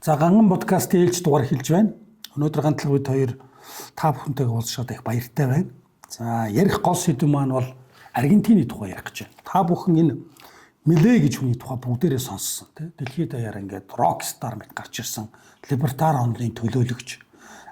За ганган подкаст ээлж дугаар хэлж байна. Өнөөдөр ганцлаг бид хоёр та бүхэнтэйгээ уулзаад их баяртай байна. За ярих гол сэдв маань бол Аргентины тухай ярих гэж байна. Та бүхэн энэ Миле гэж хүний тухай бүгдээрээ сонссон тийм. Дэлхийд даяар ингээд рокстар мэт гарч ирсэн либертар онлын төлөөлөгч.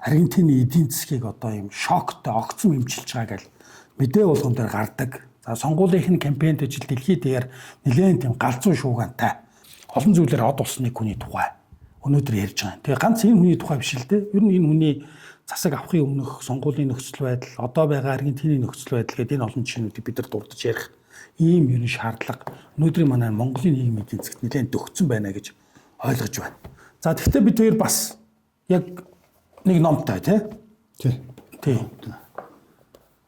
Аргентины эдийн засгийг одоо юм шоктой огцом эмчилж байгаа гэл мэдээ болгон дээр гардаг. За сонгуулийн кампайнд ажил дэлхийд даяар нэлээд тийм галзуу шуугантай олон зүйлээр од болсныг хүний тухай өнөөдөр ярьж байгаа. Тэгээ ганц энэ хүний тухай биш л дээ. Ер нь энэ хүний засаг авахын өмнөх сонгуулийн нөхцөл байдал, одоо байгаа Аргентины нөхцөл байдал гэдэг энэ олон жишээнүүдийг бид нар дурдж ярих ийм ер нь шаардлага өнөөдрийн манай Монголын нийгмийн эдийн засгт нэлээд дөгцсөн байна гэж ойлгож байна. За тэгвэл бид хоёр бас яг нэг номтой тий.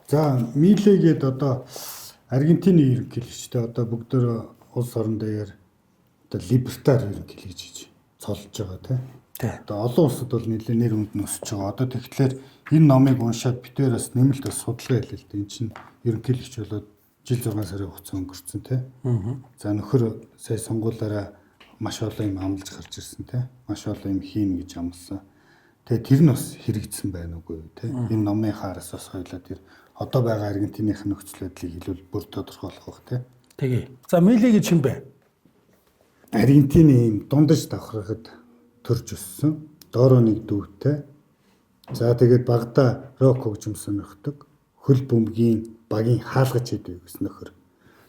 За Миле гээд одоо Аргентины ерөнхийлөгчтэй одоо бүгдөө улс орон дээр одоо либертар ерөнхийлөгч гэж цолж байгаа тий. Одоо олон улсад бол нэлээд нэр хүнд нөсөж байгаа. Одоо тэгэхээр энэ номыг уншаад битээр бас нэмэлт бас судалгаа хийлээ л дээ. Энд чинь ерөнхийлөгч болоод жил 6 сарын хугацаа өнгөрцөн тий. За нөхөр сая сонгуулаараа маш олон юм амлаж гарч ирсэн тий. Маш олон юм хийн гэж амласан. Тэгээ тэр нь бас хэрэгжсэн байна уугүй тий. Энэ номын хаараас бас хоёлаа тэр одоо байгаа Аргентиных нөхцөл байдлыг хэлвэл бүр тодорхойлох бах тий. Тэгээ. За Миле гэж юм бэ? Аргентины юм дундаж давхрахад төрж өссөн. Доороо нэг дүүтэй. За тэгээд багада рок хөгжим сонирхдог. Хөл бөмбөгийн багийн хаалгач идэв гэсэн нөхөр.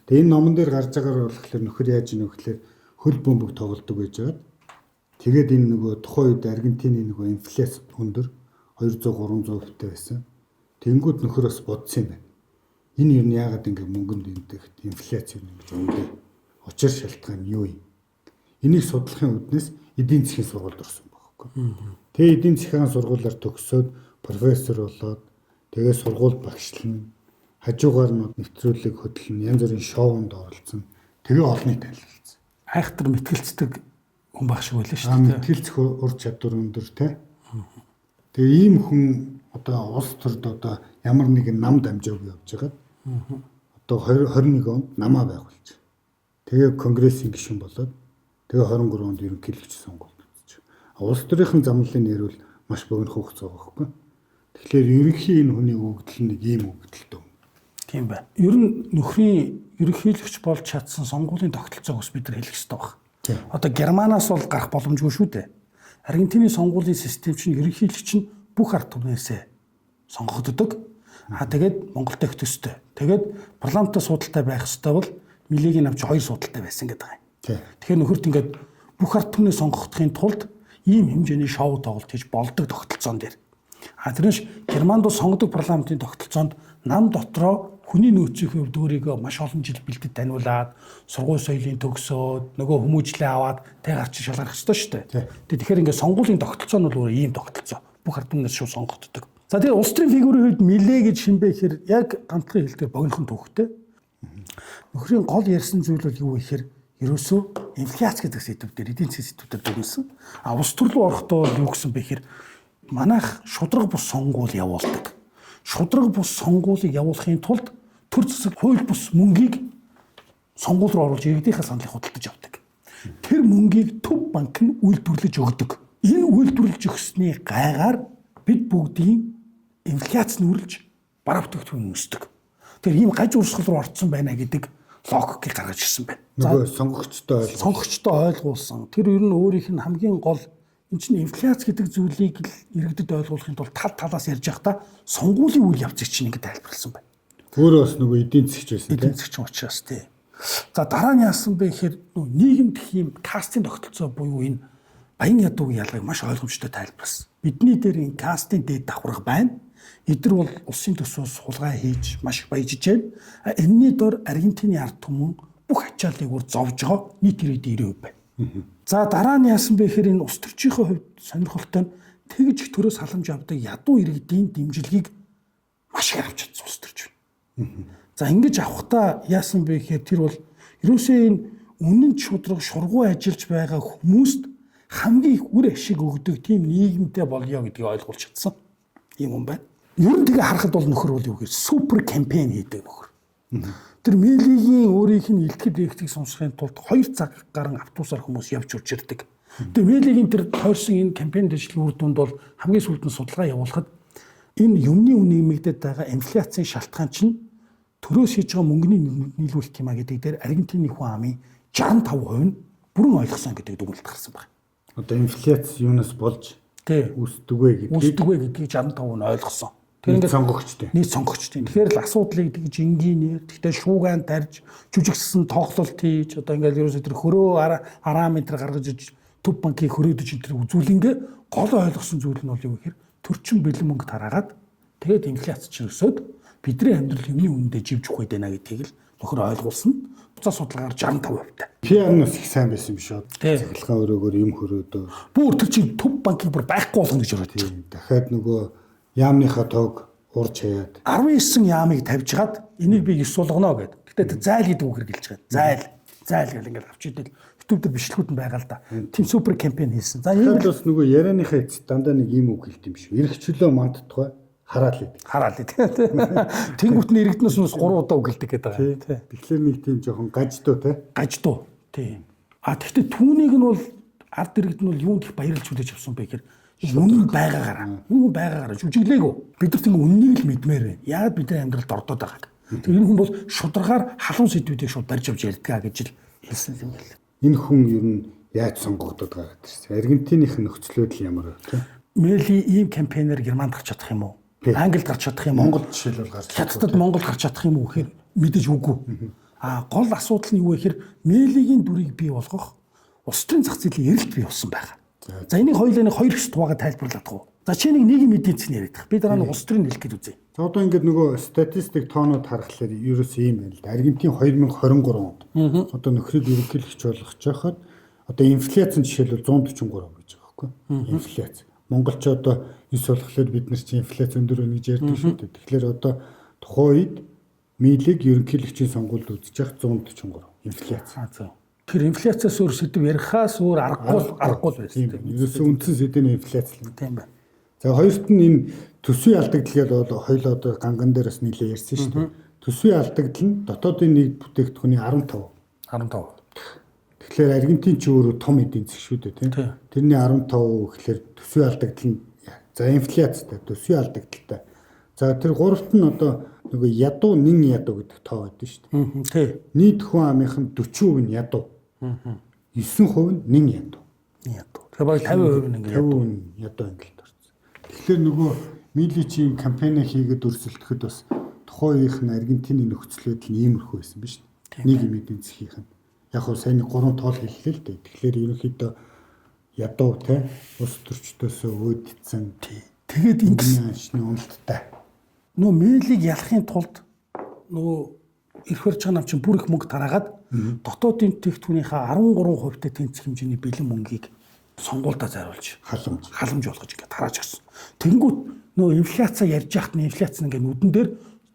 Тэгээ энэ номон дээр гарч байгаагаар болохоор нөхөр яаж ийнө гэхээр хөл бөмбөг тоглодог байж байгаа. Тэгээд энэ нөгөө тухайн үед Аргентины нөгөө инфляц өндөр 200-300% байсан. Тэнгүүд нөхөр бас бодсон юм байна. Энэ юу нь яагаад ингэ мөнгөнд энтэгт инфляц юм гэж өнгөө. Учир шалтгаан юу юм? Энийг судлахын үднэс эдийн засгийн сургуульд орсон байхгүй. Тэгээ эдийн засгийн сургуулиар төгсөөд профессор болоод тэгээ сургууль багшлан хажуугаар нь нэвтрүүлэг хөтлөн янз бүрийн шоунд оролцсон. Тэгээ олонний танилцсан. Айхтар мэтгэлцдэг хүн баг шиг байлаа шүү дээ. Мэтгэлцэх ур чадвар өндөр тий. Тэгээ ийм хүн одоо улс төрд одоо ямар нэгэн нам дамжааг явж байгаа. Одоо 21 онд намаа байгуулж. Тэгээ конгрессийн гишүүн болоод тэгээ 23 онд ерөнхийлөгч сонгуульд үзэж. Улс төрийн замналын нэрвэл маш богино хугацаа байхгүй. Тэгэхээр ерөнхий энэ хүний өгдөл нэг ийм өгдөлтөө. Тийм байна. Ер нь нөхрийн ерөнхийлөгч болж чадсан сонгуулийн тогтолцоогоос бид нар хэлэх хэрэгтэй байна. Одоо Германаас бол гарах боломжгүй шүү дээ. Аргентины сонгуулийн систем чинь ерөнхийлөгч нь бүх ард түмнээсээ сонгогддог. Тэгээд Монголд их төстэй. Тэгээд парламенттай судалтай байх ёстой бол Милегийн авч 2 судалтай байсан гэдэг юм. Тэгэхээр нөхөрт ингээд бүх ард түмний сонгогдохын тулд ийм хэмжээний шоу тоглолт хийж болдог тогтолцоон дээр. Тэрнэш Германд сонгодог парламентын тогтолцоонд нам дотроо хүний нөөцийн хувьд өөрийгөө маш олон жил бэлдэд таниулаад сургууль соёлын төгсөөд нөгөө хүмүүжлээ аваад гарч шалгарах ёстой шүү дээ. Тэгэхээр ингээд сонгуулийн тогтолцоо нь бол өөр ийм тогтолцоо. Бүх ард түмнээс шууд сонгогддог. За тэгээ улс төрийн фигурын хувьд Миле гэж хинбэ гэхээр яг ганцхан хэлдгээр богинохон түүхтэй. Нөхрийн гол ярьсан зүйл бол юу вэ гэхээр ерөөсөө инфляц гэдэг сэдв дээр эдийн засгийн сэдвээр дүрмсэн. Улс төр рүү орохдоо юу гэсэн бэ гэхээр манайх шудраг бус сонгуул явуулдаг. Шудраг бус сонгуулийг явуулахын тулд төр засаг хууль бус мөнгийг сонгуул руу оруулж иргэдийнхээ саналыг худалдаж авдаг. Тэр мөнгийг төв банк нь үйлдвэрлэж өгдөг. Энэ үйлдвэрлэж өгсөний гайгаар бид бүгдийн инфляц нүрэлж бараа бүтээгдэхүүн өсдөг. Тэр ийм гаж урсгал руу орцсон байна гэдэг логикийг гаргаж ирсэн байна. Нөгөө сонгогчтой ойлгуулсан. Тэр ер нь өөрийнх нь хамгийн гол энэ чинь инфляц гэдэг зүйлийг л иргэдэд ойлгуулахын тулд талаас ярьж байхдаа сонгуулийн үйл явцыг чинь ингэ тайлбарласан байна. Өөрөө бас нөгөө эдийн засгч байсан. Эдийн засгч учраас тий. За дараа нь яасан бэ гэхээр нийгэмд их юм кастинг тогтолцоо буюу энэ баян ядуугийн ялгааг маш ойлгомжтой тайлбарласан. Бидний дээр энэ кастинг дээд давхрах байна. Эдгээр бол улсын төсвөөс хулгай хийж маш их баяжж байна. Энэний дор Аргентины ард түмэн бүх ачааллыг бүр зовж байгаа нийт ирээдүйн 90% байна. За дараа нь яасан бэ гэхээр энэ улс төрчийнхөө хувьд сонирхолтой нь тэгж их төрөөс халамж авдаг ядуу иргэдийн дэмжлэгийг маш их авч чадсан улс төрч байна. За ингэж авахдаа яасан бэ гэхээр тэр бол ерөөсөө энэ үнэн шудраг шургуу ажиллаж байгаа хүмүүст хамгийн их үр ашиг өгдөг тийм нийгэмтэй болёо гэдгийг ойлгуулж чадсан юм юм байна. Ер нь тэгээ харахад бол нөхөр бол юу гэж супер кампайн хийдэг нөхөр. Тэр Милегийн өөрийнх нь илтгэл дээгтийг сонсохын тулд 2 цаг гарan автобусаар хүмүүс явж үрж ирдэг. Тэгээ Мэлигийн тэр тойрсон энэ кампайн дэвшлэн үр дүнд бол хамгийн сүүлд нь судалгаа явуулахад энэ юмны үн нэмэгдээд байгаа инфляцийн шалтгаан чинь төрөөс хийж байгаа мөнгөний нийлүүлэх юм а гэдэг дээр Аргентины хүн амын 65% нь бүрэн ойлгосон гэдэг дүгнэлт гарсан байна. Одоо инфляц юунаас болж үүсдэг вэ гэдгийг 65% нь ойлгосон. Тэр ингээд сонгогчтой. Нийт сонгогчтой. Тэгэхээр л асуудлыг тэгж энгийнээр тэгтээ шуугаан тарьж жүжигссэн тоглолт хийж одоо ингээд ерөөсөө тэр хөрөө араамын тэр гаргаж иж төв банкыг хөрөөдөж энэ тэр үзүүлэнгээ гол ойлгосон зүйл нь бол юу гэхээр төрчин бэлэн мөнгө тараагаад тэгээд инфляц чинь өсөөд бидний амьдрал юмны үнэндээ живж ухаад байна гэдгийг л нөхөр ойлгуулсан. Буцаа судалгаагаар 65%. PR-наас их сайн байсан юм шүү. Цахилгаан өрөөгөр юм хөрөөдөө. Бүр тэр чинь төв банкыг бүр байхгүй болгоно гэж бодож байна. Дахиад нөгөө яамныхаа тоог урж хаяад 19 яамыг тавьжгаад энийг би 9 болгоно гэд. Гэтэ зайл гэдэг үг хэрэгжилж байгаа. Зайл гэл ингээл авч идэл YouTube дээр бичлэгүүд нь байгаа л да. Тим супер кампайн хийсэн. За ийм л бас нөгөө ярианыхаа эцэд дандаа нэг ийм үг хэлт юм шүү. Ирэх чөлөө мандтугай хараал идэг. Хараал идэг. Тэнгүүт нь иргэднээс нь 3 удаа үгэлдэг гэдэг байгаа. Тэгэхээр нэг тийм жоохон гаждуу те. Гаждуу. Тийм. Тэгэхдээ түүнийг нь бол ард иргэд нь бол юунд их баярлж хүлээж авсан бэ гэхээр үнэн байгаагаар жүжиглээгөө. Бид нар тийм үннийг л мэдмээр байна. Яагаад бидний амьдралд ордоод байгааг. Тэр энэ хүн бол шударгаар халуун сэдвүүдийг шууд барьж авч ярьдаг гэж л хэлсэн юм байна. Энэ хүн ер нь яаж сонгогдоод байгаа гэсэн. Аргентиных нөхцөл байдал ямар вэ те? Мели ийм кампайнаар Германд гарч чадах юм уу? Англид гарч чадах юм уу? Монгол жишээлбэл гарч Хятадд Монгол гарч чадах юм уу гэхээр мэдээж үгүй. Гол асуудал нь юу вэ гэхээр Мелигийн дүрийг бий болгох улс төрийн зах зээлийн эрэлт бий болсон байгаа. За энийг хоёулаа хоёр хэсэгт хувагаад тайлбарлах уу. За чи нэг нийгмийн эдийн засгийн яриад. Би дараа нь улс төрийн хэлэх гээд үзье. За одоо ингээд нөгөө статистик тоонууд харахаар ерөөс ийм байна л да. Аргентин 2023 онд одоо нөхрийг ерөнхийлөгч болгож байхад одоо инфляцийн жишээлбэл 143 гэж байгаа байхгүй. Инфляц. Монголч одоо 9 болохоор бид нар чинь инфляц өндөр байна гэж ярьдаг шүү дээ. Тэгэхээр одоо тухайн үед Мэлиг ерөнхийлөгчийн сонгуульд үзэж явах 143 инфляц. Тэр инфляцаас өөр сэдв ярихаас өөр аргагүй байсан. Ерөөсөө үндсэн сэдв нь инфляц л юм. Тийм байна. За хоёрт нь энэ төсвийн алдагдал бол хоёул одоо ганган дээр бас нийлээ ярьсан шүү дээ. Төсвийн алдагдал нь дотоодын нийт бүтээгдэхүүний 15. Тэгэхээр Аргентин ч өөрөө том эдийн засаг шүү дээ тийм. Тэрний 15% гэхээр төсвийн алдагдал нь за инфляцтай, төсвийн алдагдaltaй. За тэр гуравт нь одоо нөгөө ядуу нэн ядуу гэдэг тоо байдаг шүү дээ. Тийм. Нийт хүн амынхан 40% нь ядуу. 9% нь нэн ядуу. Тэгэхээр баг 50% нь ингээд ядуу ангилт орсон. Тэгэхээр нөгөө Миличийн кампань хийгээд өрсөлдөхөд бас тухайн үеийнх нь Аргентины нөхцөл байдал нь иймэрхүү байсан биз дээ. Нэг юм эдийн засгийнх нь. Яг хөө сайн 3 тоол хэллээ л дээ. Тэгэхээр ерөнхийдөө ядуу те ус төрчдөөс өөдцэн тэгээд ингэсэн ашны уналттай. Нөө Мэлиг ялахын тулд нөө эрх барьж байгаа нам чинь бүр их мөнгө тараагаад дотоодын тэхтүүнийхээ 13%-тэй тэнцэх хэмжээний бэлэн мөнгийг сонгуульдаа зариулж халамж болгож ингээд тарааж гисэн. Тэнгүүт нөө инфляцаа ярьж яхад нь инфляц нь ингээд нүдэн дээр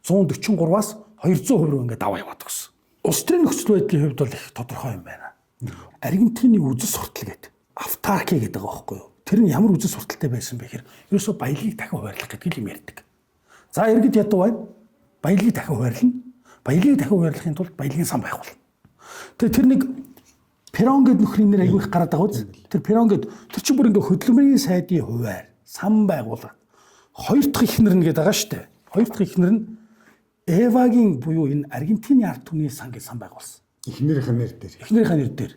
143-аас 200% руу ингээд даваа яваад гисэн. Улс төрийн нөхцөл байдлын хувьд бол их тодорхой юм байна. Аргентины үзэл суртал гэдэг автарки гэдэг байгаа байхгүй юу? Тэр нь ямар үзэл сурталтай байсан бэ гэхээр ерөөсөө баялагийг дахин хуваарлах гэдэг юм ярьдаг. За иргэд ядуу байна. Баялагийг дахин хуваарлана. Баялагийг дахин хуваарлахын тулд баялагын сан байх болно. Тэр нэг Перон гэдэг нөхрийн нэр аягүй их гараад байгаа үз. Тэр Перон гэдэг тэр чинь бүр ингээ хөдөлмөрийн сайдын хуваар сан байгуулаад хоёр дахь ихнэр нь гэдэг байгаа шүү дээ. Хоёр дахь ихнэр нь Эвагийн буюу энэ Аргентины ард түмний сан гэж сан байгуулсан. Эхнэрийнхээ нэр дээр. Эхнэрийнхээ нэр дээр.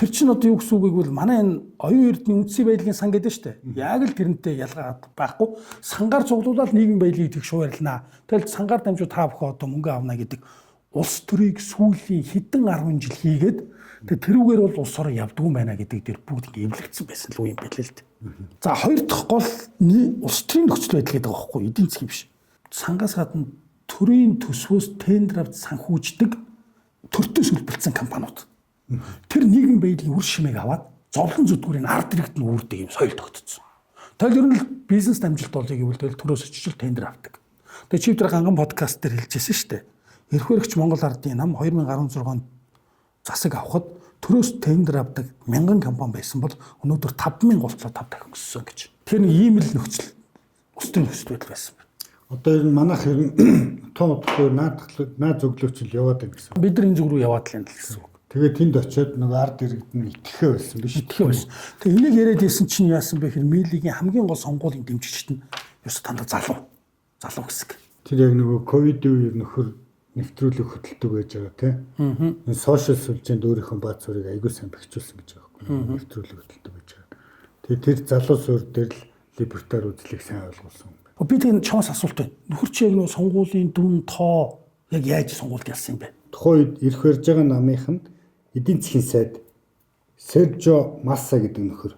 Тэр чинь одоо юу гэсэн үг вэ гэвэл манай энэ оюун эрдэнэ үндсийн баялагын сан гэдэг шүү дээ. Яг л тэрнтэй ялгаа байхгүй. Сангаар цуглуулаад нийгмийн баялагийг тэг шуурлнаа. Тэгэл сангаар дамжуу та бүхэн одоо мөнгө авна гэдэг улс төрийг сүүлийн хэдэн 10 жил хийгээд тэрүүгээр бол улс орон явдгүй юм байна гэдэг дээр бүгд ингэ эвлэгдсэн байсан л юм байлээ л дээ. За хоёр дахь гол улс төрийн нөхцөл байдал гэдэг байгаа байхгүй эдийн засгийн биш. Сангаас гадна төрийн төсвөөс тендер авч санхүүждэг төртөөс үлбэлцсэн компаниуд. Тэр нийгмийн баялагын үр шимийг аваад зовлон зүтгүүрийн ард иргэд нь үүрдэг юм соёл тогтцсон. Тэгэл ер нь бизнес амжилт болъё гэвэл тэгэл төрөөс очиж тендер авдаг. Тэгээ чи тэр ганган подкаст дээр хэлжсэн шүү дээ. Эрх баригч Монгол ардын нам 2016 онд засаг авахад төрөөс тендер авдаг 1000 компани байсан бол өнөөдөр 5000 голцоо 5 дахин өссөн гэж. Тэр нэг ийм л нөхцөл өссөн нөхцөл байдал байсан байна. Одоо ер нь манайх ер нь тоо утгагүй наад зөвлөөч л яваад байна гэсэн. Бид нар энэ зүг рүү яваад л юм л гэсэн үг. Тэгээд тэнд очиод нөгөө ард иргэд нь итгэхээ байсан биш. Итгэхээ байсан. Тэгээд энийг яриад исэн чинь яасан бэ гэхээр Милигийн хамгийн гол сонгуулийн дэмжигчт нь ёс танд залуу хэсэг. Тэр яг нөгөө ковид үеэр нөхөр нэвтрүүлэг хөтэлдэг байж байгаа тийм. Энэ сошиал сүлжээнд өөрийнхөө бааз зүрийг аягүй сайн бэхжүүлсэн гэж байгаа байхгүй. Нэвтрүүлэг хөтэлдэг байж байгаа. Тэгээд тэр залуу суурь дээр л либертар үзлийг сайн ойлгуулсан юм байна. Би тэгээд чамаас асуулт байна. Нөхөр чи яг нөгөө сонгуулийн дүн тоо яг яаж сонгуульд ялсан юм бэ? Тухайн үед ирэх барьж байгаа намынханд эдийн засгийн сайд Сержо Масса гэдэг нөхөр.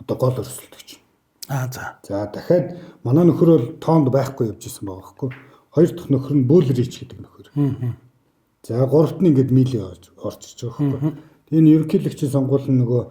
Одоо гол өрсөлдөгч. За дахиад манай нөхөр бол тоонд байхгүй явж исэн байгаа байхгүй. Хоёр дахь нөхөр нь Булрич гэдэг нөхөр. За гуравт нь ингээд Мили орж ирж байгаа байхгүй. Энэ ерөнхийлөгчийн сонгуул нь нөгөө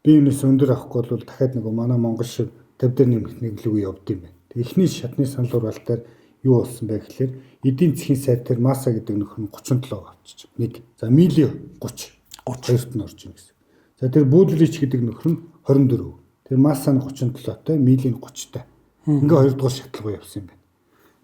би энэс өндөр авахгүй бол дахиад нөгөө манай Монгол шиг 50 дээр нэмэх нэглүүгээ явд юм байна. Эхний шатны санал хураалтаар юу болсон бэ гэхээр эдийн засгийн сайд тэр Масса гэдэг нөхөр нь 37 авчиж. Нэг. За Мили 30. 32-т нь орж ийн гэсэн. За тэр Булрич гэдэг нөхөр нь 24. Тэр Масса нь 37-тай, Мили нь 30-тай. Ингээ хоёрдугаар шатлгаа явсан юм байна.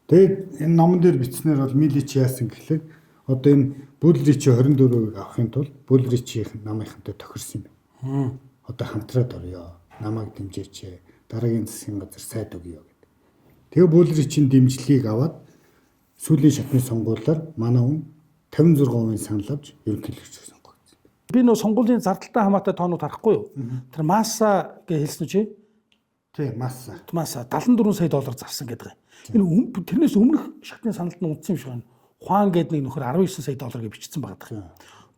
Тэгээд энэ номон дээр бичснээр бол Мили чи яасан гэхлээр одоо энэ Булричи 24-ыг авахын тулд Булричийн намынхантай тохирсон юм байна. Одоо хамтраад орё. Намайг дэмжээч. Дараагийн засгийн газар сайд өгье гэдэг. Тэгээ Булричийн дэмжлэгийг аваад сүүлийн шатны сонгуулиар манай хүн 56% санал авч ерөнхийлөгч сонгогдсон. Би нөө сонгуулийн зардалтай хамаатай тоонууд харахгүй юу? Тэр Масса гэж хэлсэн чи? Тий, Масса 74 сая доллар зарсан гэдэг юм. Энэ тэрнээс өмнөх шатны саналд нь унтсан юм шиг байна. Хуан гэдэг нэг нөхөр 19 сая доллар гэж бичсэн байгаа.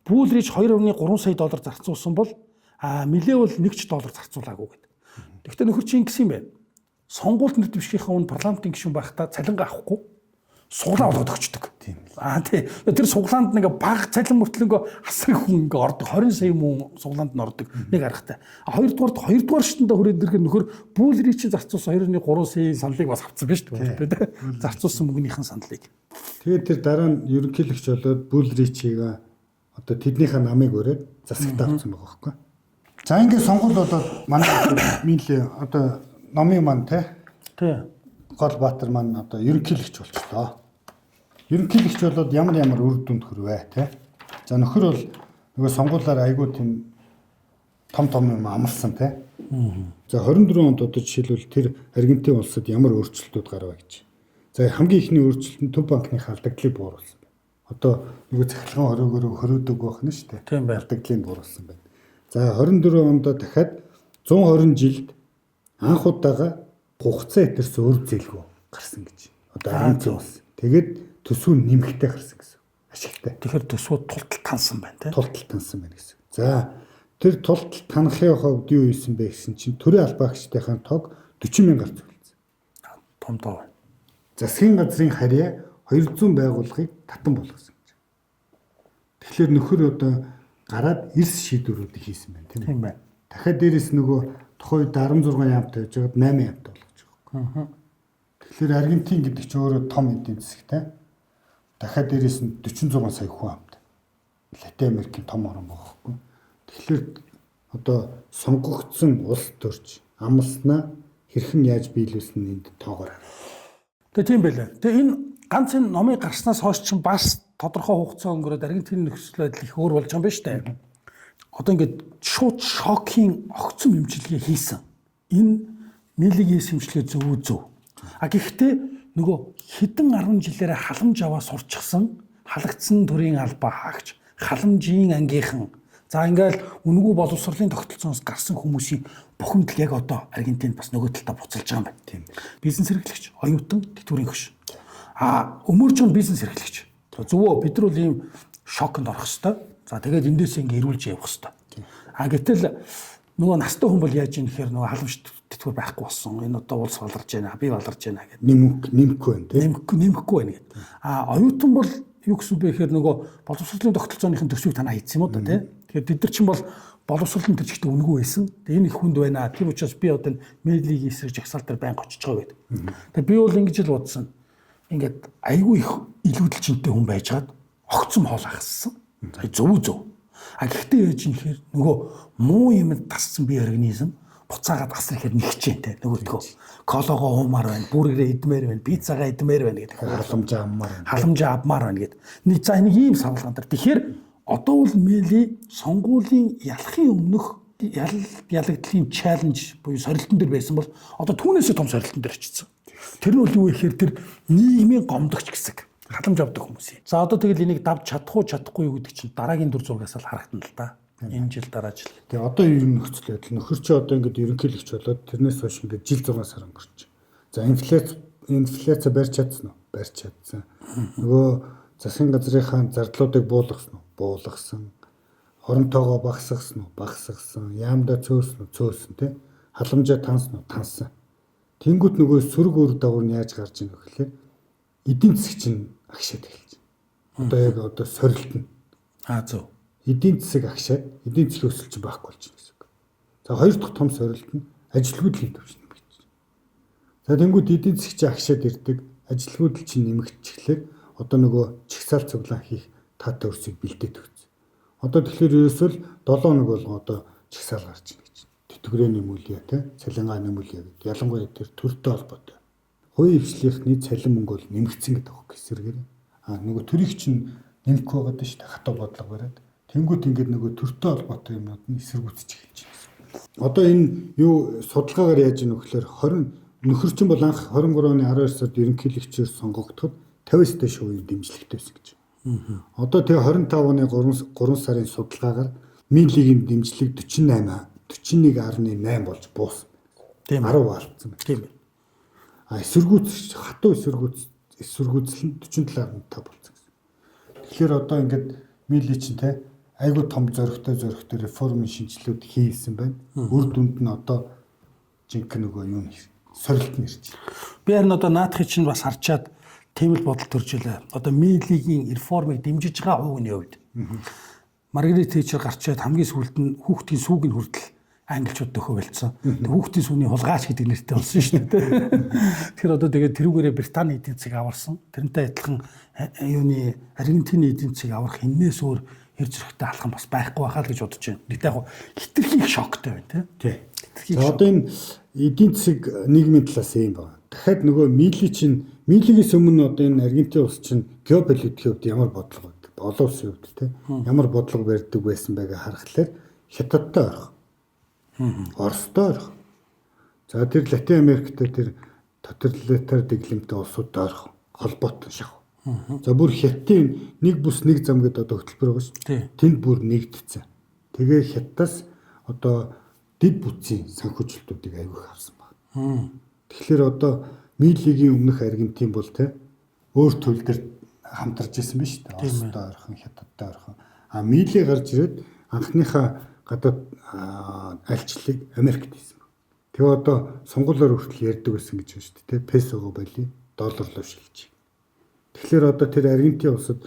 Булрич 2.3 сая доллар зарцуулсан бол Милээ бол 1 доллар зарцуулаагүй гэдэг. Тэгэхдээ нөхөр чи ингэсэн юм байна. Сонгуульд нэр дэвшихийнхаа өмнө парламентын гишүүн байхдаа цалингаа авахгүй суглаа болгоод өгчдөг. Тийм. Тэр суглаанд нэг баг цалин мөртлөнгөө асар хүн ингээ ордог 20 сая мөн суглаанд нь ордог нэг аргатай. Хоёрдугаар шатндаа хүрээд ирэхээр нөхөр Булричи зарцуулсан 2.3 сая саналыг бас авцсан биз дээ. Зарцуулсан мөнгөнийхэн саналыг. Тэгээд тэр дараа нь ерөнхийлөгч болоод Булричига одоо тэднийхээ намыг өрөөд засагт авсан байгаа байхгүй. За ингээд сонгуул болоод манай Мили одоо номын маань тий гол баатар маань одоо ерөнхийлөгч болчихлоо. Ерөнхийлөгч болоод ямар үр дүнд хүрвэ тий. За нөхөр бол нөгөө сонгуулиар айгүй тийм том юм амлсан тий. За 24 онд одоо жишээлбэл тэр Аргентин улсад ямар өөрчлөлтүүд гарваа гэж. За хамгийн ихний өөрчлөлт нь Төв банкны алдагдлыг бууруулсан байна. Одоо нөгөө цахилгаан хөрөөгөөр хөрөөдөг байх нь шүү дээ. Тийм байна. Алдагдлыг бууруулсан байна. За 24 онд дахиад 120 жилд анх удаага хугацаа итэрсэн өр зээлгөө гарсан гэж. Одоо Аргентин улс. Тэгээд төсөв нэмэгтэй гарсан гэсэн. Ашигтай. Тэгэхээр төсвөө тултал тансан байна тий. Тултал тансан байна гэсэн. За тэр тултал танахын хувьд юу хийсэн бэ гэсэн чинь төрийн албаагчдынхаа тог 40,000 гарц үлдсэн. Том тоо байна. Засгийн газрын харьяа 200 байгууллагыг татан болгосон гэж. Тэгэхээр нөхөр одоо гараад эрс шийдвэрүүдийг хийсэн байна тийм байна. Дахиад дээрэс нөгөө тухайн үед 16 ямт байж байгаад 8 ямт болгож байгаа. Тэгэхээр Аргентин гэдэг чинь өөрөө том эдийн засгтай. Дахиад дээрэс нь 46 сая хүн амт. Латин Америкийн том орн байгаа. Тэгэхээр одоо сонгогдсон улс төрч амлснаа хэрхэн яаж биелүүлсэн энд тоогоор. Тэгээ тийм байлаа. Тэгээ энэ ганц энэ номыг гарснаас хойш чинь бас тодорхой хугацаа өнгөрөөд Аргентины нөхцөл байдал их өөр болж байгаа юм байна шүү дээ. Одоо ингээд шууд шокийн огцом эмчилгээ хийсэн. Энэ Милигийн эмчилгээ зөв. Гэхдээ нөгөө хэдэн 10 жилээр халамж аваа сурчсан халагдсан төрийн албаа хаагч халамжийн ангийнхан за ингээл үнгүү боловсролын тогтолцооноос гарсан хүмүүсийн бухимдал яг одоо Аргентинд бас нөгөө талдаа буцалж байгаа юм байна. Тийм. Бизнес эрхлэгч, оюутан, тэтгэврийн хөш. Өмөрч нь бизнес эрхлэгч. Зөвөө бид нар бол ийм шоконд орох хэвээр. За тэгээд эндээс ингээ ирүүлж явах хэвээр. Гэтэл нөгөө настай хүн бол яаж юм гэхээр нөгөө халамж тэтгэвэр байхгүй болсон. Энэ одоо улс баларж байна, би баларж байна гэдэг. Нэмэхгүй байна тийм. Нэмэхгүй байна гэдэг. Оюутан бол юу гэсэн бэ гэхээр нөгөө боловсролын тогтолцооныхын төсвийг танаа хийсэн юм уу та тийм. Тэгэхээр бид нар чинь бол боловсролын төсвчтэй үнэгүй байсан. Тэгээ энэ их хүнд байна. Тийм учраас би одоо Милигийн эсрэг жагсаал дээр байнга очиж байгаа гэдэг. Тэгээ би бол ингэж л бодсон. Ингээд айгүй их илүүдэлчтэй хүн байжгаад огцом хоол ахсан. Зөв. Гэхдээ яаж юм хэрэг нөгөө муу юм тассан бие организм буцаагаад асар ихээр нэгчэнтэй нөгөөдгөө кологоо уумаар байна, бүргэрээ идмээр байна, пиццагаа идмээр байна гэдэг. Халамж авмаар байна гэдэг. За энэ ийм савлгаан дээр тэгэхээр Одоо бол Мели сонгуулийн ялахын өмнөх ялагдлын чаленж буюу сорилтон дээр байсан бол одоо түүнээсээ том сорилтон дээр очсон. Тэр нь бол юу гэхээр тэр нийгмийн гомдогч гэсэг халамж авдаг хүмүүс юм. За одоо тэгэл энийг давж чадах уу чадахгүй юу гэдэг чинь дараагийн дүр зургаас л харагдана л да. Энэ жил дараа жил. Тэгээ одоо ер нь нөхцөл байдал нөхөр чи одоо ингээд ерөнхийлөгч болоод тэрнээс хойш ингээд жил 6 сар өнгөрч. За инфляц барьж чадсан уу? Барьж чадсан. Нөгөө засгийн газрынхаа зардлуудыг буулгасан уу? Буулгасан. Хоронтойгоо багасгасан уу? Багасгасан. Яамда цөөсөн үү? Цөөсөн тий. Халамжаа тансан уу? Тансан. Тэнгүүт нөгөө сөрөг үр дагавар нь яаж гарч ийн гэхээр эдийн засаг чинь агшаад эхэлж байна. Одоо яг одоо сорилтно. Зөв. Эдийн засаг агшаад эдийн засгийн өсөлт чинь байхгүй болж байна гэсэн үг. За хоёр дахь том сорилт нь ажилгүйдлийн төвшин гэж. За тэнгууд эдийн засаг чинь агшаад ирдэг, ажилгүйдэл чинь нэмэгдчихлээр одоо нөгөө чигсаал цуглаан хийх таатай өрсөйг бэлдээд өгсөн. Одоо тэгэхээр ерөөсөө л 7 хоног болго одоо чигсаал гарч ийн гэж. Тэтгэврийн нэмүүлээ те, цалингаа нэмүүлээ гэдэг. Ялангуяа тэр төртэй холбоотой. Хувийн хвшлийнхний цалин мөнгө бол нэмэгдсэн гэдэг үг эсэргээр. Нөгөө төрийг чинь нэмэхгүй байгаа даа шүү дээ. Хатуу бодлого бариад. Тэнгүүт ингээд нөгөө төртэй холбоотой юмнууд нь эсэргүүцэж эхэлж байна. Одоо энэ юу судалгаагаар яаж ийн вөхлөөр 20 нөхөрчин бол анх 23 оны 12 сард ерөнхийлөгчөөр сонгогдоход 50% дэмжлэгтэй байсан гэж. Одоо тэгээ 25 оны 3 сарын судалгаагаар Милийн дэмжлэг 41.8 болж буусан. Тийм 10 алдсан. Тийм. Эсэргүүцэл хатуу эсэргүүцэл нь 47.5 болсон гэсэн. Тэгэхээр одоо ингээд Мили чинь те айгүй том зоригтой реформын шинжилүүд хийсэн байна. Үр дүнд нь одоо жинхэнэ нөгөө юу сорилт нь ирж байна. Би харин одоо наадахыг чинь бас харчаад тийм л бодол төрж илээ. Одоо Милигийн реформыг дэмжиж байгаа хувийн хувьд Маргарет Тэтчер гарчаад хамгийн сүүлд нь хүүхдийн сүүг нь хүртэл англичууд дөхөө болцсон. Хүүхдийн сүүний хулгайч гэдэг нэртэй болсон шүү дээ. Тэр одоо тэгээд тэрүүгээрээ Британий эдийн засгийг аварсан. Тэрнтэй адилхан юуны Аргентины эдийн засгийг аврах хинээс өөр ирж ирэхтэй алхам бас байхгүй байхаа л гэж бодож байна. Гэтэ яг хитрхи их шоктой байна тий. За одоо энэ эдийн засаг нийгмийн талаас юм байна. Дахиад нөгөө Милигээс өмнө одоо энэ Аргентин улс чинь геополитикийн хувьд ямар бодлого байдаг? Олон улсын хувьд тий. Ямар бодлого барьдаг байсан байга харахад Хятадтай орох. Оростой орох. За тэр Латин Америктэй тэр тоталитар дэглэмтэй улсуудтай орох холбоотой шахав. За бүр Хятадын нэг бус нэг зам гэдэг одоо хөтөлбөр байгаа шүү. Тэнд бүр нэгдсэн. Тэгээ Хятадаас одоо дэд бүтцийн санхүүжилтүүдийг аягүй авсан байна. Тэгэхээр одоо Милигийн өмнөх Аргентин бол те өөр төл дээр хамтарч исэн биз дээ. Оростой орхон, Хятадтай орхон. Мили гарч ирээд анхныхаа гадаад альчлалыг Америкт хийсэн. Тэгээ одоо сонгуулиор хүртэл ярьдаг байсан гэж байна шүү дээ. Песого болий долларлоо шилжиж. Тэгэхээр одоо тэр Аргентин улсад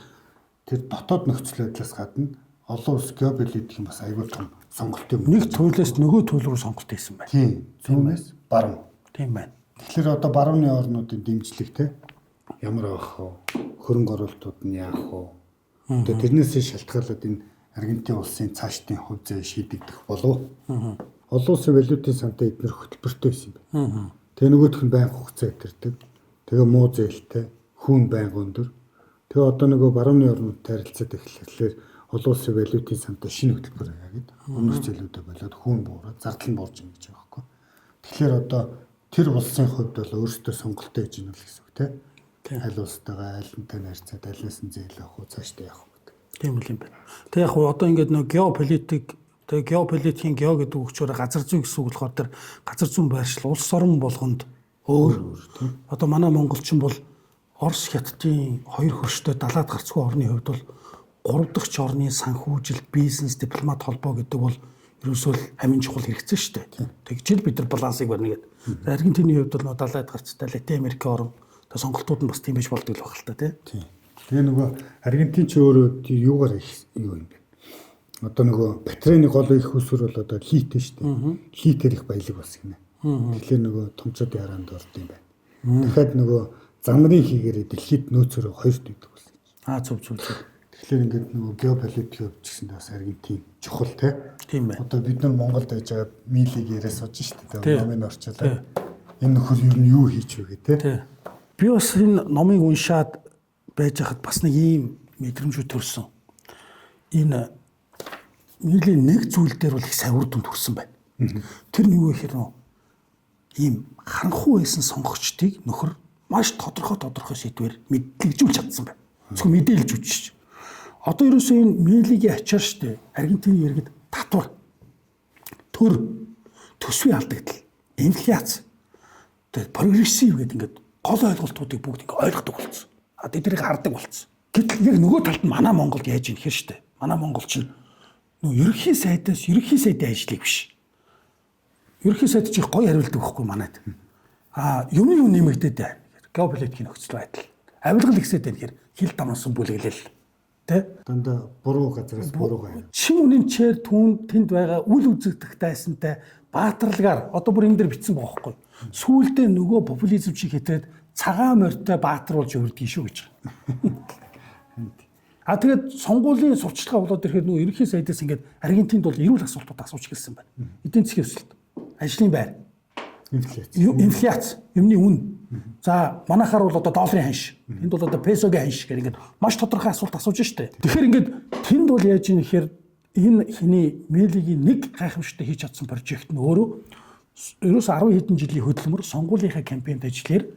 тэр дотоод нөхцөл байдлаас гадна олон улс геополитикийн бас аюул том сонголт юм. Нэг туйлаас нөгөө туйл руу сонголт хийсэн байна. Тийм. Зүүнээс баруун. Тийм байна. Тэгэхээр одоо барууны орнуудын дэмжлэг те ямар авах вэ? Хөрөнгө оруулалтууд нь яах вэ? Тэгээ тэрнээсээ шалтгаалаад энэ Аргентин улсын цаашдын хувь зүй шийдэгдэх болов. Олон улсын валютын сантай эдгээр хөтөлбөртэй байсан юм байна. Тэгээ нөгөөх нь байнга хугацаа итэрдэг. Тэгээ муу зээлтэй, хүүн байнга өндөр. Тэгээ одоо нөгөө барууны орнуудтай харилцаад эхлэхээр олон улсын валютын сантай шинэ хөтөлбөр яагаад өмнөх жилүүдэд болоод хүүн буураад зардал нь буурж байгаа гэж байгаа байхгүй. Тэгэхээр одоо тэр улсын хувьд бол өөрсдөө сонголтоо хийж ийнэ л гэсэн үг тийм. Аль улстайгаа айлнтай харьцаад алиас нь зээл авах уу цаашдаа явах уу гэдэг. Тийм үл юм байна. Тэг яг одоо ингээд нөгөө геополитикийн гео гэдэг үгчээр газар зүйн гэсэн үг болохоор тэр газар зүйн байршил улс орн болгонд өөр тийм. Одоо манай монголчин бол Орос Хятадын хоёр хөрштэй далаад гарцгүй орны хувьд бол 3 дахь орны санхүүжилт, бизнес, дипломат холбоо гэдэг бол ерөөсөө амин чухал хэрэгцээ шүү дээ. Тэгжэл бид нар балансыг барьна гэдэг. Аргентины хувьд бол далаад гарцтай Латин Америк орн сонголтууд нь бас тийм байж болдог л баг л та тийм. Тэгээ нөгөө Аргентин ч өөрөө юугаар юу юм бэ? Одоо нөгөө батарейны гол их усүр бол одоо литэ шүү дээ. Литээр их баялаг бас гинэ. Тэгэхээр нөгөө томчуудын хараанд орд юм байна. Дахиад нөгөө замрын хийгээрээ дэлхийд нөөцөөр 2 дүйдэг болсон. Зөв. Тэгэхээр ингээд нөгөө геополитикийн хувьд ч гэсэн бас Аргентин чухал тийм байна. Одоо бид нар Монголд байж байгаа Милиг яриа сууж шүү дээ. Номын орчуулаад энэ нөхөр юу нь юу хийч вэ гэдэг. Би бас энэ номыг уншаад байж хахад бас нэг ийм мэдрэмжүүд төрсөн. энэ нийлийн нэг зүйл дээр бол их сайн үр дүнд хүрсэн байна. Тэр нь юу вэ гэхээр ийм харанхуй байсан сонгогчдыг нөхөр маш тодорхой сэдвээр мэдлэгжүүлж чадсан байна. Зөвхөн мэдээлж үжиж. Одоо ерөөсөө энэ мейлигийн ачаар штэ Аргентины иргэд татвар, төр, төсвийн алдагдал, инфляц, тэгээд прогрессив гэдэг ингээд гол ойлголтуудыг бүгд ингээд ойлгодог болсон. Тэднийг хардаг болсон. Гэтэл яг нөгөө талд нь манай Монголд яаж юм хэр штэ. Манай Монгол чинь ерөнхий сайдаас ерөнхий сайдын ажлыг биш. Ерөнхий сайд чих гоё хариулдаг байхгүй манайд. Юм нэмэгдээд байна. Геополитикийн нөхцөл байдал. Авилгал ихсээд байна гэхээр хил дамнсан бүлэглэл. Тэ? Дандаа буруу газраас буруу байна. Шин үнэнчээр тэнд байгаа үл үзэгдэх дайсантай баатарлагаар одоо бүр энэ дэр бичсэн байгаа байхгүй. Сүүлдээ нөгөө популизм шиг хэтрээд цагаан морьтой баатар болж өрдгий шүү гэж. Тэгээд сонгуулийн сурталчилгаа болоод ирэхээр нөгөө ерөнхий сайдаас ингээд Аргентинд бол эрүүл асуултууд асууж эхэлсэн байна. Эдийн засгийн өсөлт, ажлын байр, инфляц, юмны үн. За манайхаар бол одоо долларын ханш, энд бол одоо песогийн ханш гэх ингээд маш тодорхой асуулт асууж штэ. Тэгэхээр ингээд тэнд бол яаж юм гэхээр энэ хиний мейлигийн нэг гайхамшигтай хийж чадсан прожект нь ерөөс 10 хэдэн жилийн хөдөлмөр сонгуулийнхаа кампанид ажиллаар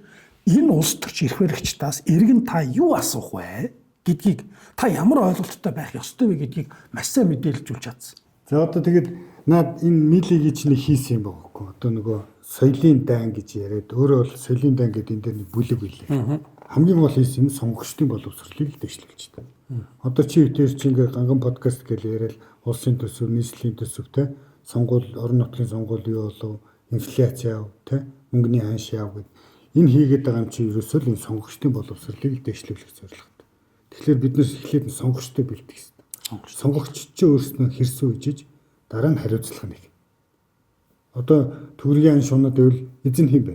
энэ улс төрч эрх баригчдаас иргэн та юу асуух вэ гэдгийг та ямар ойлголттой байх ёстой вэ гэдгийг маш сайн мэдээлжүүлж чадсан. За одоо тэгээд наад энэ мейлигийн чинь хийсэн юм байгаа хөөе. Одоо нөгөө соёлын дайн гэж яриад өөрөө бол соёлын дайн гэдэг энэ дээр нэг бүлэг билээ. Хамгийн гол хийсэн нь сонгогчдын боловсролыг л дэвшлүүлж байна. Одоо чи өтер чи ингээ ганган подкаст гэж яриад улсын төсөв, нийслэлийн төсөвтэй сонгуул, орон нутгийн сонгуул юу болов, инфляц яав, тэ мөнгөний ханш яав гэд энэ хийгээд байгаа юм чи ерөөсөө л энэ сонгогчдын боловсролыг дэвшлүүлэх зорилготой. Тэгэхээр бид нэр эхлээд сонгогчтой бэлдэх хэрэгтэй. Сонгогч ч өөрснөө хэрсүү ижиж дараа нь хариуцлага нэг. Одоо төгрөгийн шунаад байвал эзэн хэм бэ?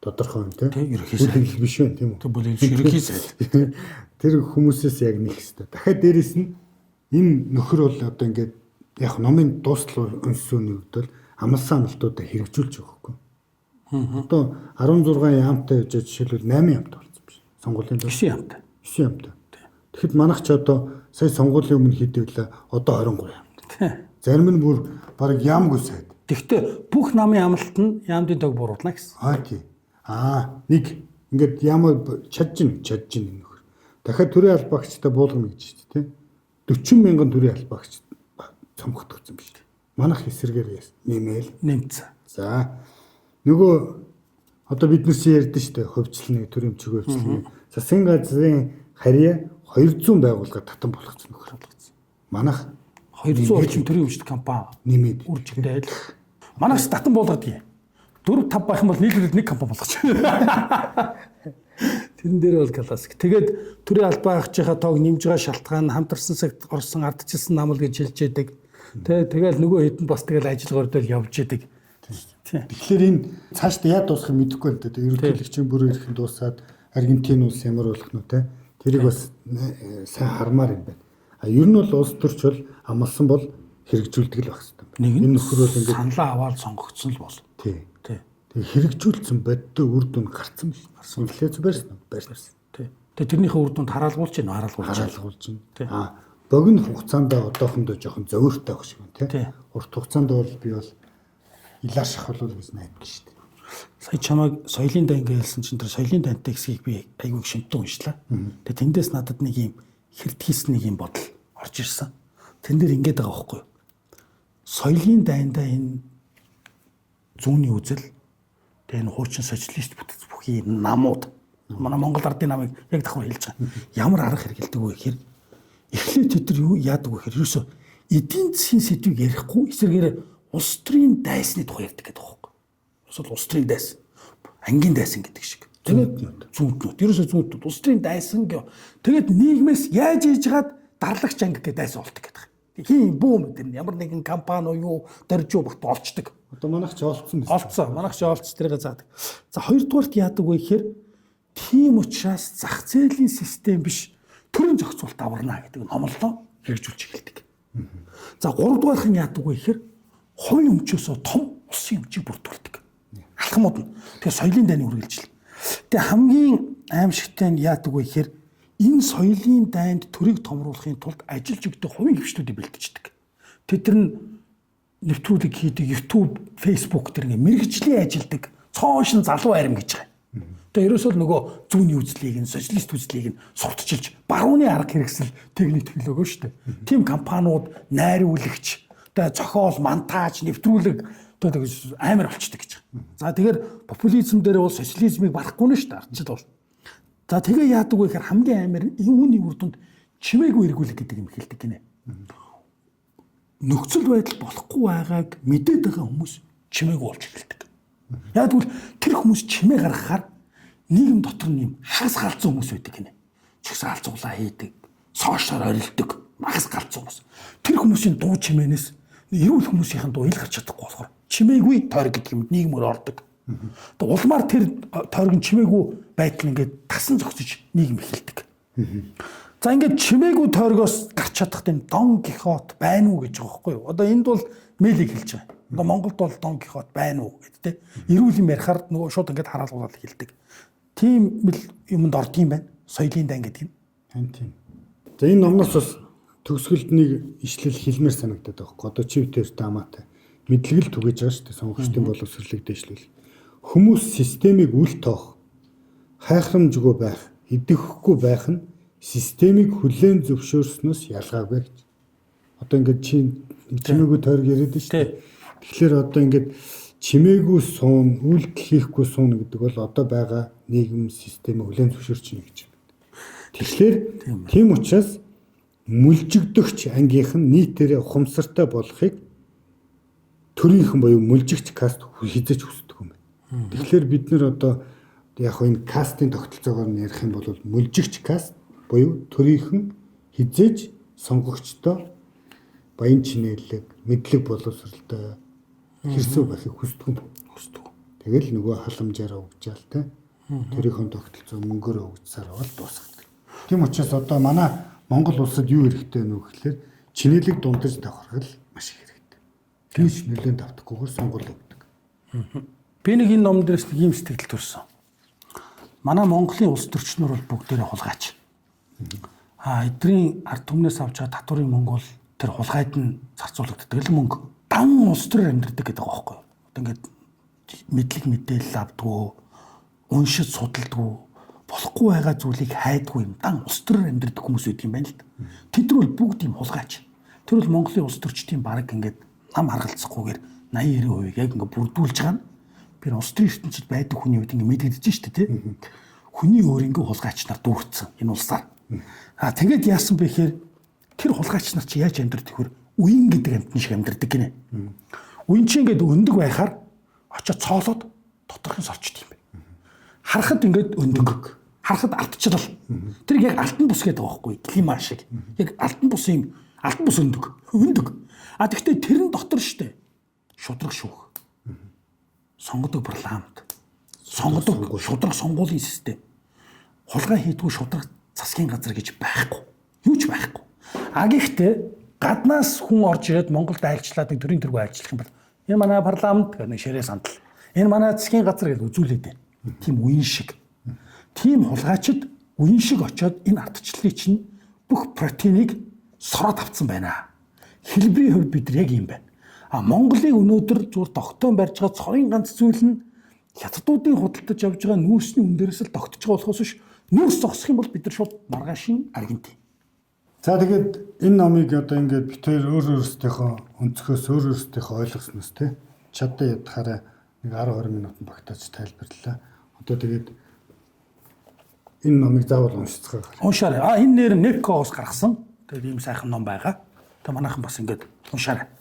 Тодорхой юм тийм. Бүлэглэл биш байна тийм үү? Тэг бүлэглэл ерөнхий сайд. Тэр хүмүүсээс яг нэг хэвээр. Дахиад дээрэс нь энэ нөхөр бол одоо ингээд яг номын дуустал өнсөөний үед бол амлсан амлалтуудаа хэрэгжүүлж байгаа хөөхгүй. Одоо 16 яамтай гэж жишээлбэл 8 яамтай болсон биш. Сонгуулийн 9 яамтай. 9 яамтай. Тэгэхэд манайх ч одоо сая сонгуулийн өмнө хийдэглээ одоо 23 яамтай. Зарим нь бүр баг яамгүй сайд. Тэгвэл бүх намын амлалт нь яамдын дог буруутна гэсэн. Тийм. Нэг ингээд яамаа чадж ин нөхөр. Дахиад төрийн албаагчтай буулгана гэж шүү дээ. 40 мянган төрийн албаагч цомгогдсон биш. Манайх эсрэгээр нэмцэн. За нөгөө одоо бид нарс ярьдэн шүү дээ. Хөвчлөний төрийн хөвчлөний. Засгийн газрын харьяа 200 байгууллага татан болгоцсон нөхөр болгоцсон. Манайх 200 орчим төрийн өмчт компани нэмээд үржигдээд манайс татан болгодог юм. 4-5 байх юм бол нийлүүлээд нэг компани болгоч. Тэрэн дээр бол классик. Тэгээд төрийн албаагчийнхаа тоог нэмж байгаа шалтгаан хамтарсан цагт орсон ардчилсан намл гэж хэлж яадаг. Тэгэл нөгөө хэдэн бас тэгэл ажилгуурдаа явж яадаг. Тэгэхээр энэ цаашдаа яа дуусах юм мэдэхгүй л дээ. Ерөнхийлөгчийн бүр ирэхэн дуусаад Аргентин улс ямар болох нь те. Тэрийг бас сайн хармаар юм байна. Ер нь бол улс төрч бол амлсан бол хэрэгжүүлдэг л байх хэрэгтэй. Энэ нөхөр бол ингээд саналаа аваад сонгогдсон л бол. Тий. Хэрэгжүүлсэн бодтой үр дүн гарсан биш. Инфляц барьсан. Тий. Тэгээ тэрнийхээ үр дүнд хараалгуулж байна. Богино хугацаанд одоохондоо жоохон зовиртой байх шиг байна тий. Урт хугацаанд бол би бол илаашах болов гэж найдаж шүү дээ. Сая чамайг соёлын дан гэлсэн чинь тэр соёлын дантай хэсгийг би айгүй шинтэн уншлаа. Тэгээ тэндээс надад нэг юм хэрдхийс нэг юм бодол орж ирсэн. Тэн дээр ингэж байгаа байхгүй юу? Соёлын дайндаа энэ зүүнний үзэл тэгээ энэ хуучин социалист бүтэц бүхий намууд манай Монгол ардын намыг яг давхар хэлж байгаа. Ямар арга хэрэгэлдэг вэ гэхээр эхлээд тэд нар юу яадаг вэ гэхээр ерөөсөө эдийн засгийн сэдвийг ярихгүй эсвэргээр улс төрийн дайсны тухай ярьдаг гэдэг байхгүй. Эсвэл улс төрийн дайсан, ангийн дайсан гэдэг шиг. Тэгээд зүүнтнүүд ерөөсөө зүүнтнүүд улс төрийн дайсан гэв. Тэгээд нийгмээс яаж хийж гад дарлагч анги гэдэг дайсан болдог гэдэг. Хин бүүм гэдэг ямар нэгэн компани юу дөржөө багт олцдог. Одоо манайх ч олцсон. Олцсон. Манайх ч олцсон тэрийг заадаг. За хоёрдугаарт яадаг вэ гэхээр тийм учраас зах зээлийн систем биш төрийн зохицуулалт аварна гэдэг номлолоо хэрэгжүүлж эхэлдэг. За гуравдугаарх нь яадаг вэ гэхээр хувийн өмчөөсөө том улсын өмчийг бүрдүүлдэг. Алхмууд нь. Тэгээ соёлын дайны үргэлжлэл. Тэгээ хамгийн аимшигтай нь яадаг вэ гэхээр энэ соёлын дайнд төрийг томруулахын тулд ажиллаж өгдөг хувийн хвшлүүдийг бэлтгэждэг. Тэд нар нэвтрүүлэг хийдэг, YouTube, Facebook тэр ингээ мэрэгжлийн ажилдаг цоошин залуу арим гэж байгаа. Тэгээ ерөөсөө л нөгөө зүүнний үзлийг нь, социалист үзлийг нь сурталчилж, барууны арга хэрэгсэл техник технологи шүү дээ. Тим компаниуд найруулагч, тэгээ зохиол, монтаж, нэвтрүүлэг тэгээ амар болчдөг гэж байгаа. За тэгэхээр популизм дээр бол социализмыг барахгүй нь шүү дээ, ардчил бол. За тэгээ яадаг вэ гэхээр хамгийн амар үүний үр дүнд чимээгүй эргүүлэх гэдэг юм хэлдэг гинэ. Нөхцөл байдал болохгүй байгааг мэдээд байгаа хүмүүс чимээгүй болж эхэлдэг. Яг тэгвэл тэр хүмүүс чимээ гаргахаар нийгэм дотор нь юм хагас галзуу хүмүүс байдаг гинэ. Чигсаал цуглаа хийдэг, соошоор орилдог, хагас галзуу хүмүүс. Тэр хүмүүсийн дуу чимээнээс эрүүл хүмүүсийн дуу ил гарч чадахгүй болохоор чимээгүй тойрог гэдэг юм нийгмээр ордог. Тэгээ улмаар тэр тойрог нь чимээгүй байдал ингээд тасан зогсож нийгэм эхэлдэг. За ингээд чимээгүй тойрогоос гарч чадах тийм Дон Кихот байна уу гэж байгаа байхгүй юу? Одоо энд бол мэлийг хэлж байгаа. Одоо Монголд бол Дон Кихот байна уу гэдэг те. Эрүүл юм ярихаар нөгөө шууд ингээд хараалгуулаад хэлдэг. Тийм юмд орд юм байна. Соёлын дан гэдэг нь. Тийм. За энэ номноос бас төгсгөлд нэг ишлэл хэлмээр санагдаад байгаа. Одоо чивтэр таамаатай мэдлэгэл түгэж байгаа шүү дээ. Сонгогчдын боловсролыг дэвшлүүл. Хүмүүс системийг үл тоох, хайхрамжгүй байх, идэвхгүй байх нь системийг хүлээн зөвшөөрснөөс ялгаагүй гэж. Одоо ингээд чимээгүй тойрог яриад шүү дээ. Тэгэхээр одоо ингээд чимээгүй суун, үйлдэл хийхгүй суун гэдэг бол одоо байгаа нийгэм системийг хүлээн зөвшөөрч байна гэж байна. Тэгэхээр тийм учраас мүлжигдөгч ангийнх нь нийтээрээ ухамсартай болохыг төрийнхэн буюу мүлжигч каст хизэж хүсдэг юм байна. Тэгэхээр бид нэр одоо яг энэ кастын тогтолцоогоор нь ярих юм бол мүлжигч каст буюу төрийнхэн хизээж сонгогчдоо баян чинээлэг, мэдлэг боловсралтай хэрсүү байхыг хүсдэг. Тэгэл нөгөө халамжаараа өгжаалтай төрийнхэн тогтолцоо мөнгөөр өгчсаар бол дуусгадаг. Тийм учраас одоо манай Монгол улсад юу хэрэгтэй вэ гэхээр чинээлэг дундаж давхаргал маш их хэрэгтэй. Тийш нэлээд давтахгүйгээр сонгол өгдөг. Би нэг энэ ном дээрээс нэг юм сэтгэл төрсөн. Манай Монголын улс төрчнөр бол бүгдээрээ хулгайч. Эдний ард түмнээс авч байгаа татврын мөнгө бол тэр хулгайд нь зарцуулагддаг л мөнгө. Дан улс төрөөр амьдардаг гэдэг байгаа байхгүй юу? Одоо ингээд мэдлэг мэдээлэл авдгүй, уншиж судалдгүй, болохгүй байгаа зүйлийг хайдгүй юм дан улс төрөөр амьдардаг хүмүүс байдаг юм байна л да. Тэд нар бол бүгд юм хулгайч. Тэр бол Монголын улс төрчдийн бараг ингээд нам харгалзахгүйгээр 80-90% яг ингээд бүрдүүлж байгаа нь би улс төрийн ертөнцид байдаг хүний үед ингээд мэдэгдэж штэ тий. Хүний өөрөнгөө хулгайч нар дүүрсэн энэ улсаар. Тэгээд яасан бэ гэхээр тэр хулгайч нар чи яаж амьдардаг хөр үеийн гэдэг амтны шиг амьдардаг гинэ. Үеийн чи ингээд өндөг байхаар очоод цоолоод доторх нь сорчд юм байна. Харахад ингээд өндөг. Харахад алтчлал. Тэр яг алтан бус гэдэг байгаа байхгүй клима шиг. Яг алтан бус юм. Алтан бус өндөг. Тэгэхдээ тэрэн дотор штэ шудраг шүүх. Сонгодог парламент. Сонгодог шудраг сонгуулийн систем. Хулгай хийдгүү шудраг засгийн газар гэж байхгүй. Юу ч байхгүй. Гэхдээ гаднаас хүн орж ирээд Монголд айлчлаад нэг төрийн төргөө ажиллах юм бол энэ манай парламент гэх нэг ширээ сандал. Энэ манай засгийн газар гэж үзүүлээд байна. Тийм үеийн шиг. Тийм хулгайчид үеийн шиг очоод энэ ардчлалыг чинь бүх протеинийг сороод авцсан байна. Хэлбэрийн хувьд бид яг юм байна. Монголыг өнөөдөр зүгээр тогтоон барьж байгаа цорын ганц зүйл нь хятадуудын худалдаж авж байгаа нүүрсний үн дээрээс л тогтож байгаа болохоос биш нүүрс зогсох юм бол бид нар шууд маргаашийн Аргентин. За тэгээд энэ номыг одоо ингээд бид өөрсдийнхөө өнцгөөс өөрсдийнхөө ойлгосноос тий чаддаа ядахаараа нэг 10-20 минутанд багтааж тайлбарлалаа. Одоо тэгээд энэ номыг заавал уншицгаая. Уншаарай. Энэ нэр Некоос гаргасан. Тэгээд ийм сайхан ном байгаа. Тэгээд манайхан бас ингээд уншаарай.